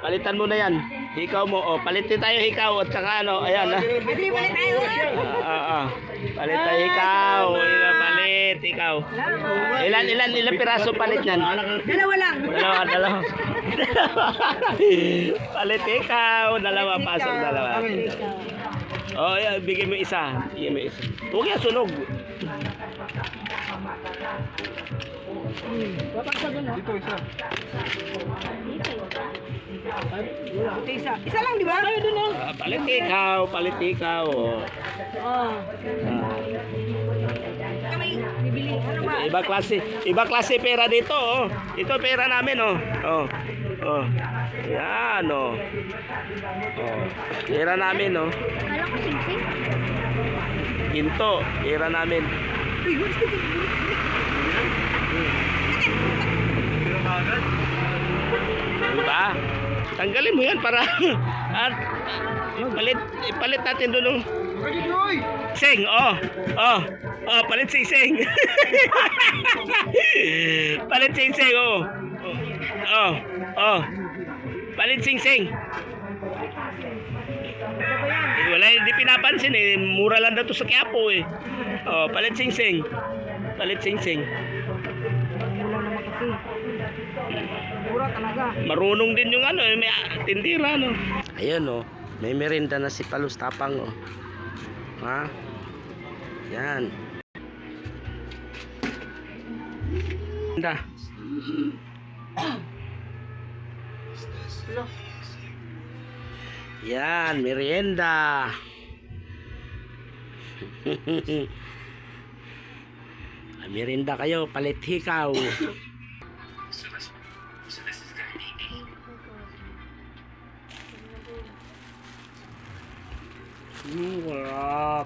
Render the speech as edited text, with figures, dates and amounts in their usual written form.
Palitan mo na yan. Hikaw mo. Oh, palitin tayo hikaw at saka ano, ayan ha. Madali, palit tayo. Palit tayo hikaw. Palit, ikaw. Ilan piraso palit niyan? Dalawa lang. Dalawa. Palit ikaw. Dalawa, pasok dalawa. Oh, yeah, bigyan mo isa. Huwag yan, sunog. Dito isa. Isa lang, di ba? Tayo dun, oh. Palit ikaw. Oh. Kami, bibili. Ano ba? Iba klase pera dito, oh. Ito pera namin, oh. Yan, oh. Pera namin, oh. Kala ko sing-sing. Ginto, pera namin. Diba? Tanggalin mo yan para at ipalit natin doon. Sing, palit sing. Palit sing, palit sing. Wala, hindi pinapansin eh. Mura lang daw to sa Quiapo eh. Palit sing. Palit sing. Mura talaga. Marunong din yung ano, may tindira no. Ayun oh, may merienda na si Palos Tapang oh. Ha? Yan. Merienda. Yan, merienda. Merienda kayo, palit hikaw. Wala.